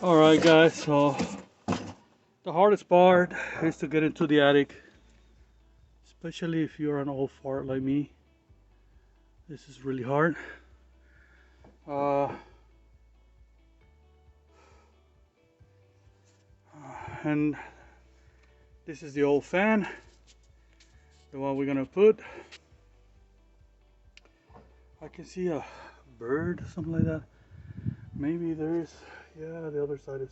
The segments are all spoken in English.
Alright guys, so the hardest part is to get into the attic, especially if you're an old fart like me. This is really hard. And this is the old fan, the one we're gonna put. I can see a bird, something like that. Maybe there's, yeah, the other side is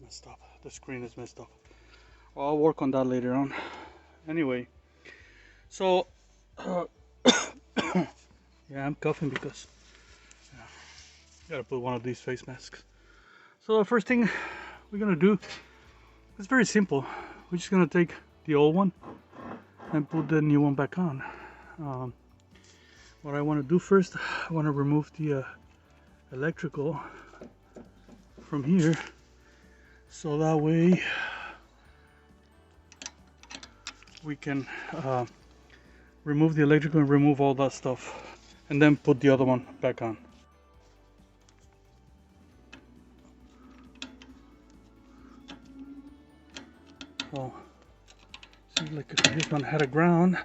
messed up. The screen is messed up. Well, I'll work on that later on. Anyway, so yeah, I'm coughing because gotta put one of these face masks. So the first thing we're gonna do is very simple. We're just gonna take the old one and put the new one back on. What I want to do first, I want to remove the electrical from here, so that way we can remove the electrical and remove all that stuff, and then put the other one back on. So seems like this one had a ground.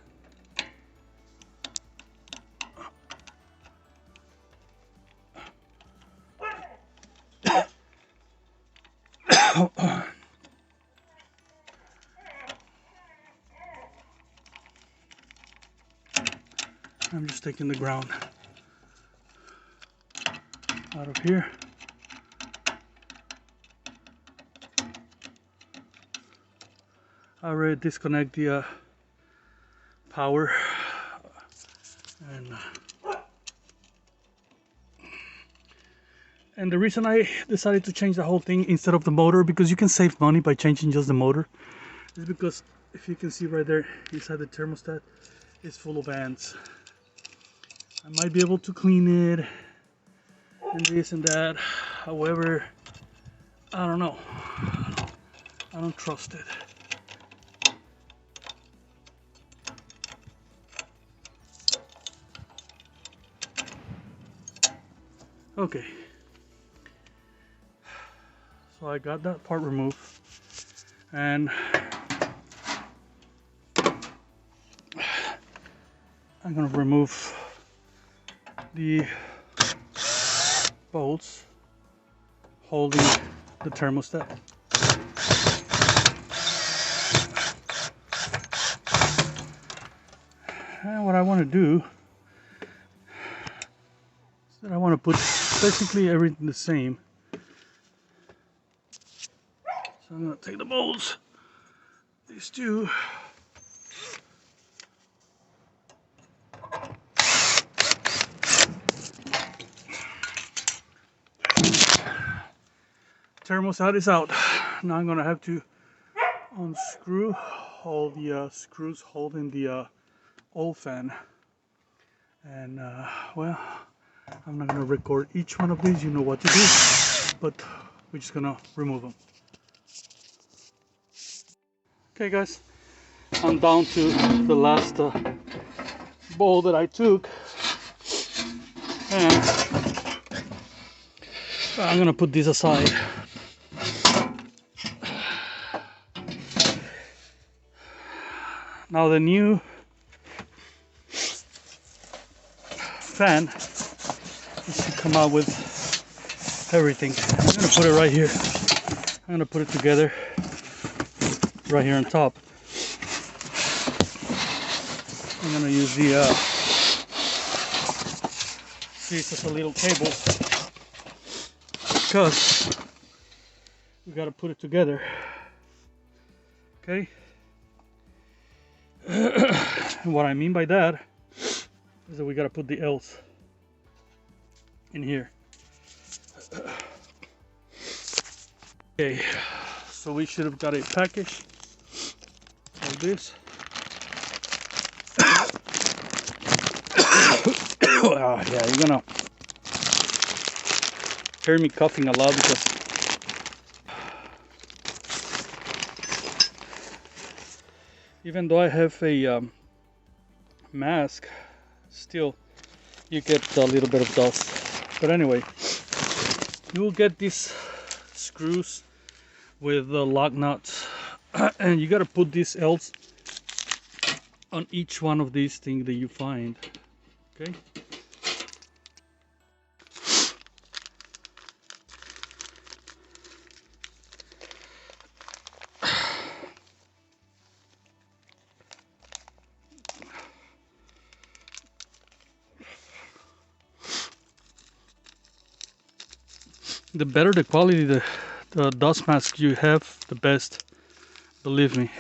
I'm just taking the ground out of here. I already disconnect the power, and the reason I decided to change the whole thing instead of the motor, because you can save money by changing just the motor, is because if you can see right there inside the thermostat is full of ants. I might be able to clean it and this and that, however, I don't know, I don't trust it. Okay, so I got that part removed, and I'm gonna remove the bolts holding the thermostat. And what I want to do is that I want to put basically everything the same. So I'm going to take the bolts, these two, thermostat is out. Now I'm going to have to unscrew all the screws holding the old fan. And well, I'm not going to record each one of these, you know what to do, but we're just going to remove them. Okay guys, I'm down to the last bolt that I took, and I'm going to put this aside. Now the new fan should come out with everything. I'm gonna put it right here. I'm gonna put it together right here on top. I'm gonna use the these as a little cable, because we gotta put it together. Okay. And what I mean by that is that we gotta put the L's in here. Okay, so we should have got a package of this. Yeah, you're gonna hear me coughing a lot because even though I have a mask, still you get a little bit of dust. But anyway, You will get these screws with the lock nuts, and you got to put these L's on each one of these things that you find. Okay. The better the quality the dust mask you have, the best. Believe me,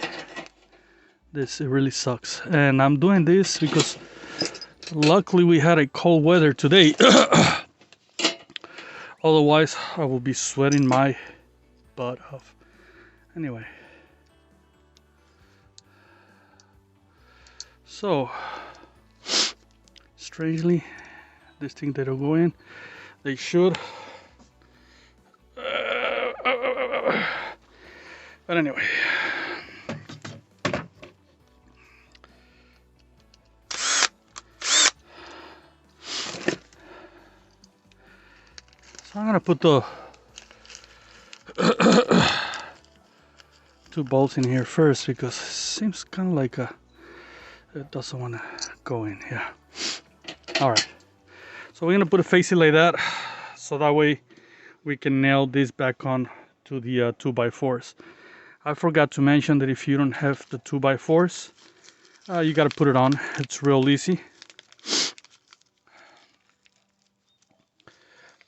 this it really sucks. And I'm doing this because luckily we had a cold weather today. Otherwise I will be sweating my butt off. Anyway, so strangely this thing they don't go in. They should. But anyway, so I'm gonna put the 2 bolts in here first because it seems kind of like it doesn't want to go in. Yeah. All right. So we're gonna put a face like that, so that way we can nail this back on to the 2x4s. I forgot to mention that if you don't have the 2x4s, you got to put it on. It's real easy.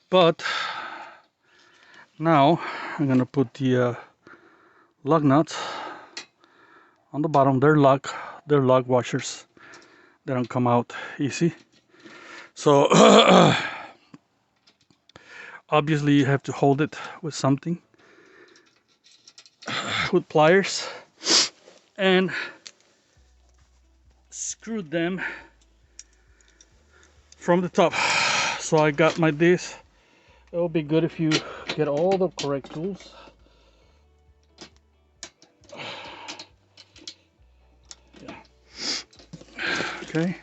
But now I'm gonna put the lug nuts on the bottom. They're lug washers. They don't come out easy. So obviously you have to hold it with something, with pliers, and screw them from the top. So I got my this. It will be good if you get all the correct tools. Yeah. Okay.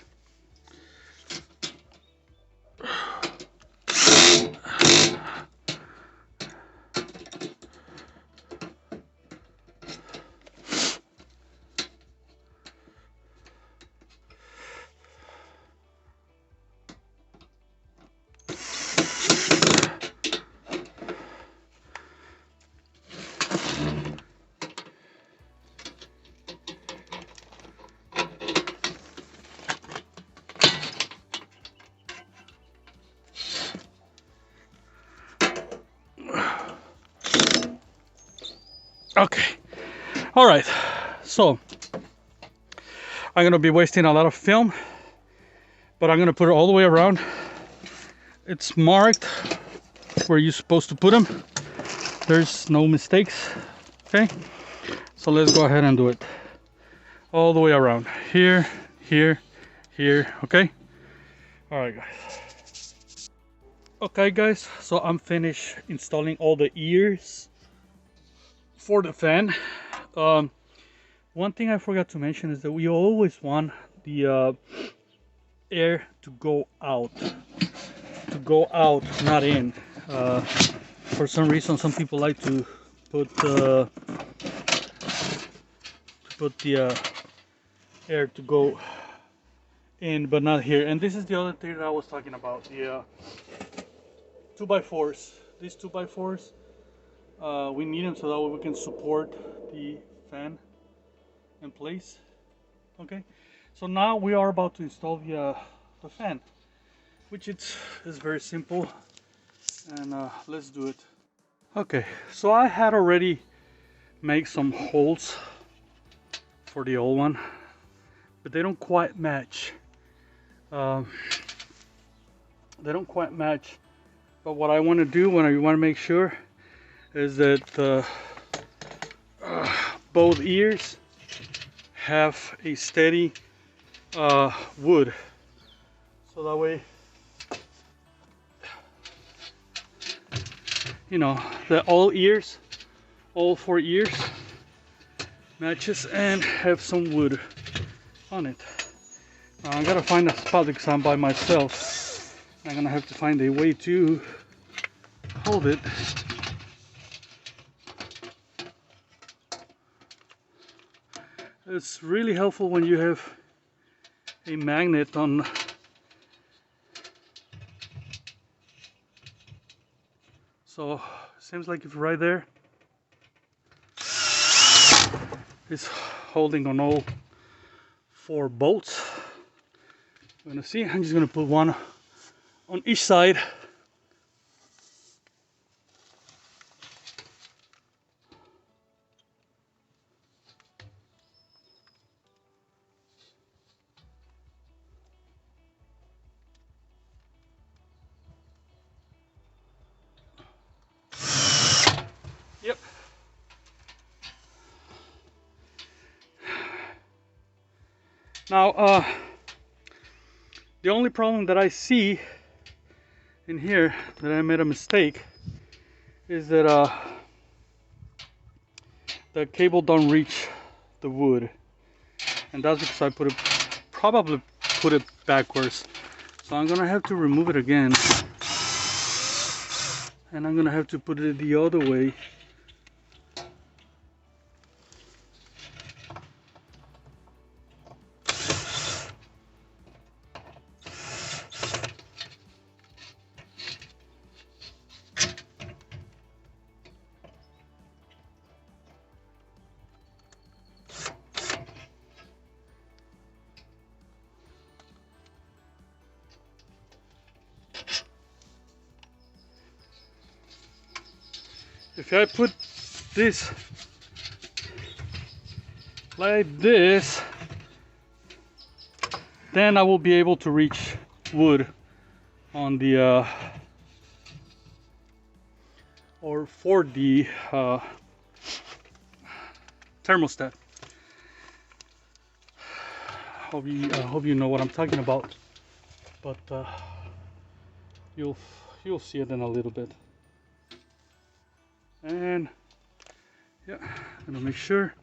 Okay, all right, so I'm gonna be wasting a lot of film, but I'm gonna put it all the way around. It's marked where you're supposed to put them. There's no mistakes. Okay, so let's go ahead and do it all the way around. Here, here, here. Okay, all right guys. Okay guys, so I'm finished installing all the ears for the fan. One thing I forgot to mention is that we always want the air to go out, not in. For some reason, some people like to put the air to go in, but not here. And this is the other thing that I was talking about, the 2x4s. These 2x4s, we need them so that way we can support the fan in place. Okay, so now we are about to install the fan, which is very simple, and let's do it. Okay, so I had already made some holes for the old one, but they don't quite match. But what I want to do, when I want to make sure, is that both ears have a steady wood, so that way, you know, that all 4 ears matches and have some wood on it. I gotta find a spot because I'm by myself. I'm gonna have to find a way to hold it. It's really helpful when you have a magnet on. So seems like it's right there. It's holding on all 4 bolts. You're gonna see, I'm just gonna put one on each side. Yep. Now, the only problem that I see in here that I made a mistake is that the cable don't reach the wood, and that's because I probably put it backwards. So I'm gonna have to remove it again, and I'm gonna have to put it the other way. If I put this like this, then I will be able to reach wood on the or for the thermostat. Hope you know what I'm talking about, but you'll see it in a little bit. And yeah, I'm gonna make sure.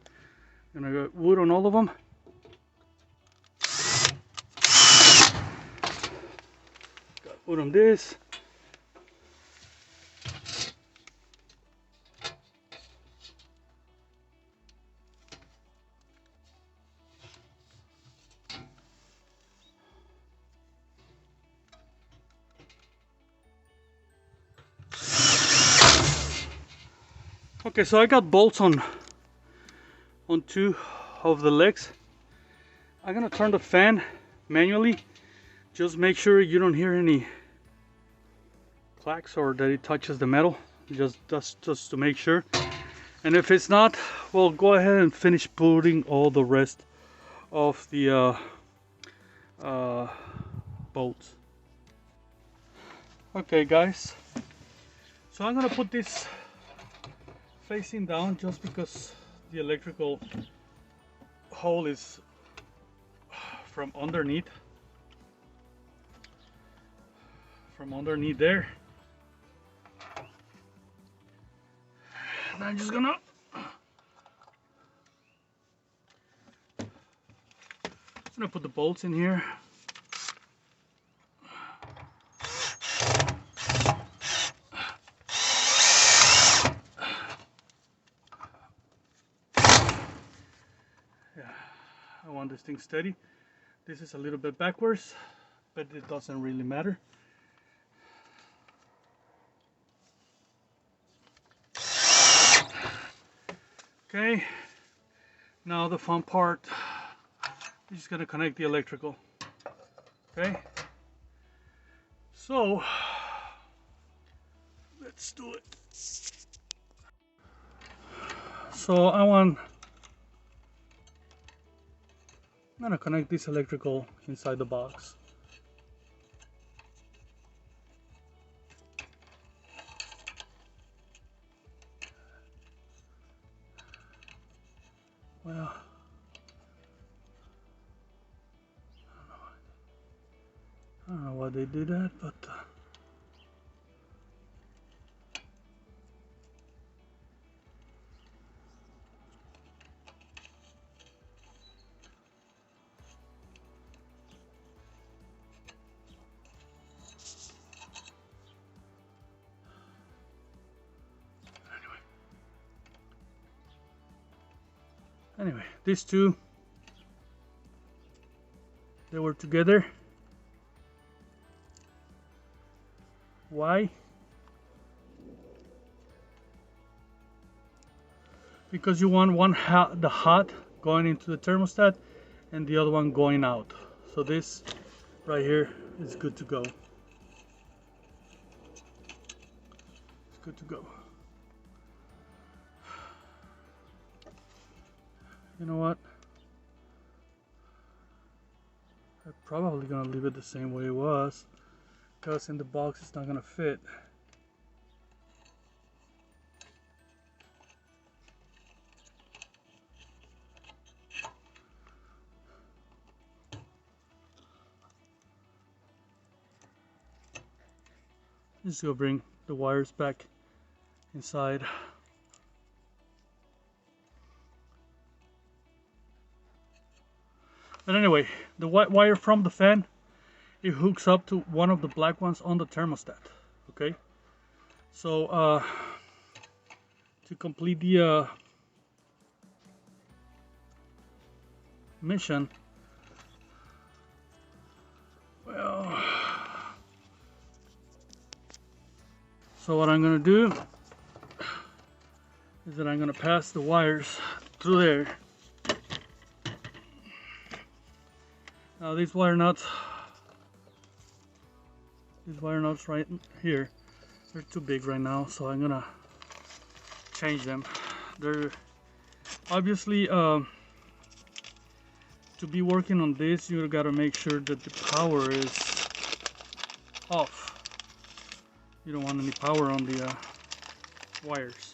I'm gonna got wood on all of them. Got wood on this. Okay, so I got bolts on 2 of the legs. I'm gonna turn the fan manually. Just make sure you don't hear any clacks or that it touches the metal. Just to make sure. And if it's not, well, go ahead and finish putting all the rest of the bolts. Okay, guys. So I'm gonna put this facing down just because the electrical hole is from underneath there, and I'm just gonna put the bolts in here. I want this thing steady. This is a little bit backwards, but it doesn't really matter. Okay, now the fun part. I'm just gonna connect the electrical. Okay, so let's do it. So I'm gonna connect this electrical inside the box. Well, I don't know why they did that, but Anyway, these two, they were together. Why? Because you want the hot going into the thermostat and the other one going out. So this right here is good to go. It's good to go. You know what? I'm probably gonna leave it the same way it was, because in the box it's not gonna fit. Just go bring the wires back inside. But anyway, the white wire from the fan, it hooks up to one of the black ones on the thermostat. Okay, so to complete the mission, well, so what I'm gonna do is that I'm gonna pass the wires through there. Now these wire nuts right here, they're too big right now, so I'm gonna change them. They're obviously to be working on this, you gotta make sure that the power is off. You don't want any power on the wires.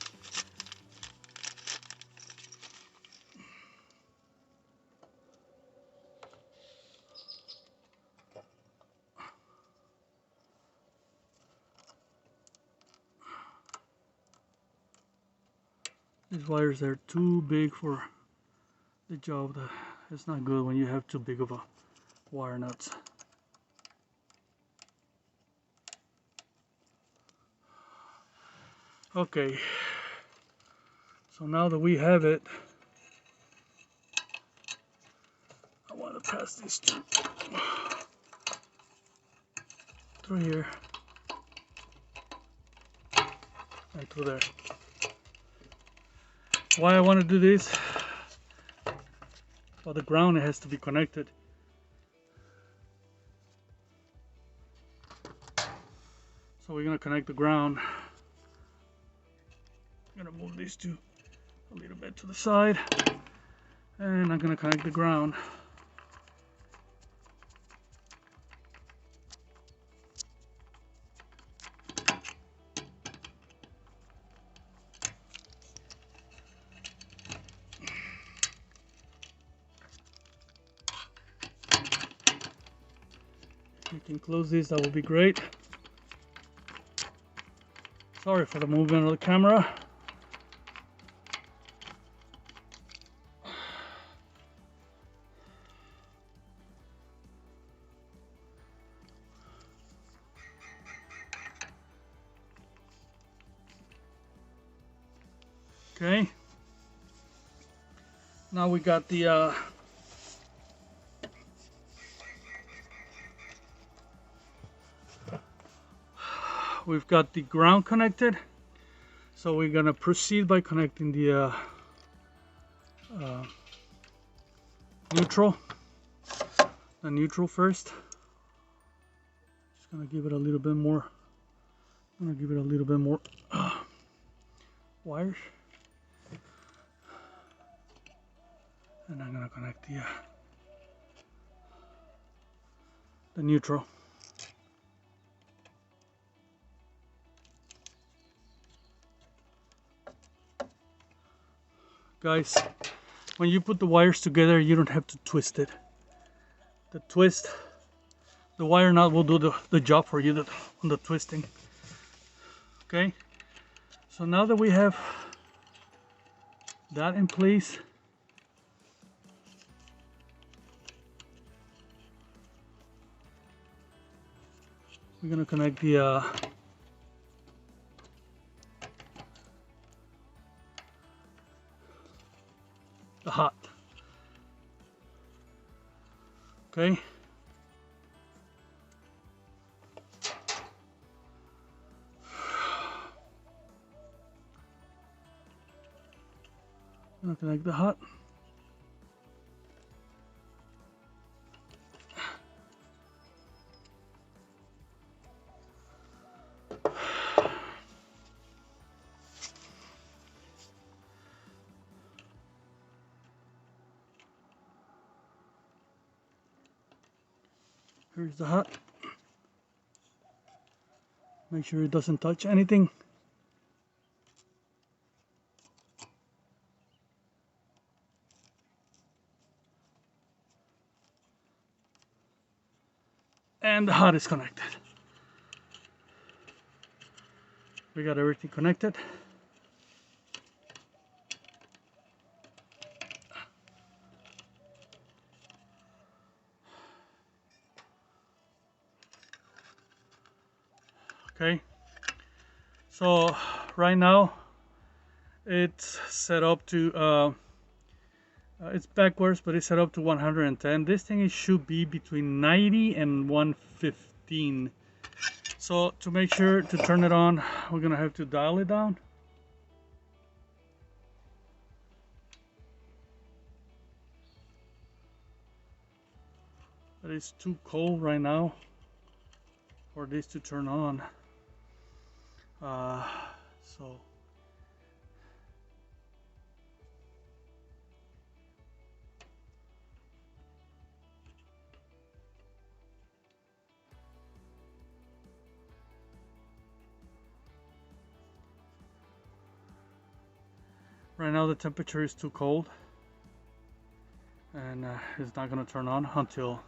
These wires are too big for the job. It's not good when you have too big of a wire nuts. Okay, so now that we have it, I want to pass these two through here and through there. Why I want to do this? For the ground, it has to be connected. So we're gonna connect the ground. I'm gonna move these two a little bit to the side, and I'm gonna connect the ground. You can close this, that would be great. Sorry for the movement of the camera. Okay. Now we got the we've got the ground connected, so we're gonna proceed by connecting the neutral first. Just gonna give it a little bit more. I'm gonna give it a little bit more wires, and I'm gonna connect the neutral. Guys, when you put the wires together, you don't have to twist it. The wire nut will do the job for you on the twisting. Okay, so now that we have that in place, we're gonna connect the hot. Okay. I'm gonna connect the hot. Here's the hot. Make sure it doesn't touch anything. And the hot is connected. We got everything connected. Okay, so right now it's set up to it's backwards, but it's set up to 110. This thing should be between 90 and 115. So to make sure to turn it on, we're gonna have to dial it down. But it's too cold right now for this to turn on. So right now the temperature is too cold, and it's not gonna turn on until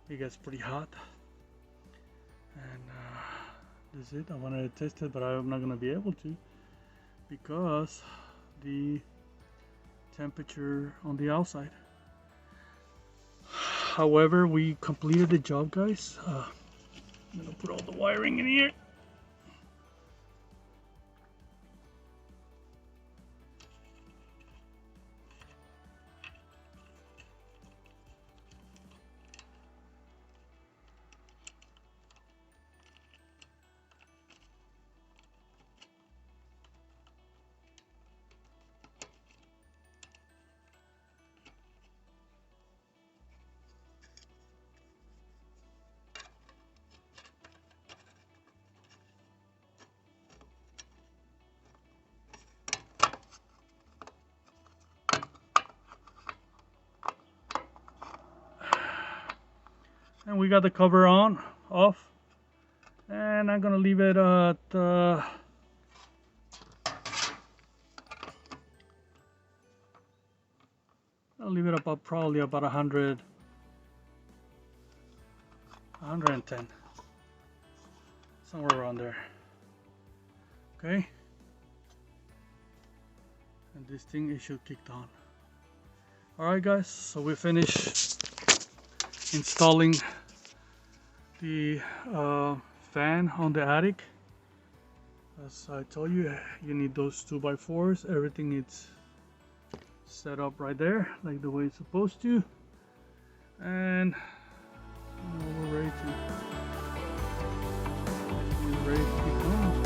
it gets pretty hot. And this is it. I wanted to test it, but I'm not gonna be able to because the temperature on the outside. However, we completed the job, guys. I'm gonna put all the wiring in here. And we got the cover off, and I'm gonna leave it at I'll leave it about probably about 100, 110, somewhere around there. Okay, and this thing is should kick on. All right, guys. So we finished installing the fan on the attic. As I told you, you need those 2x4s. Everything is set up right there, like the way it's supposed to, and we're ready to keep going.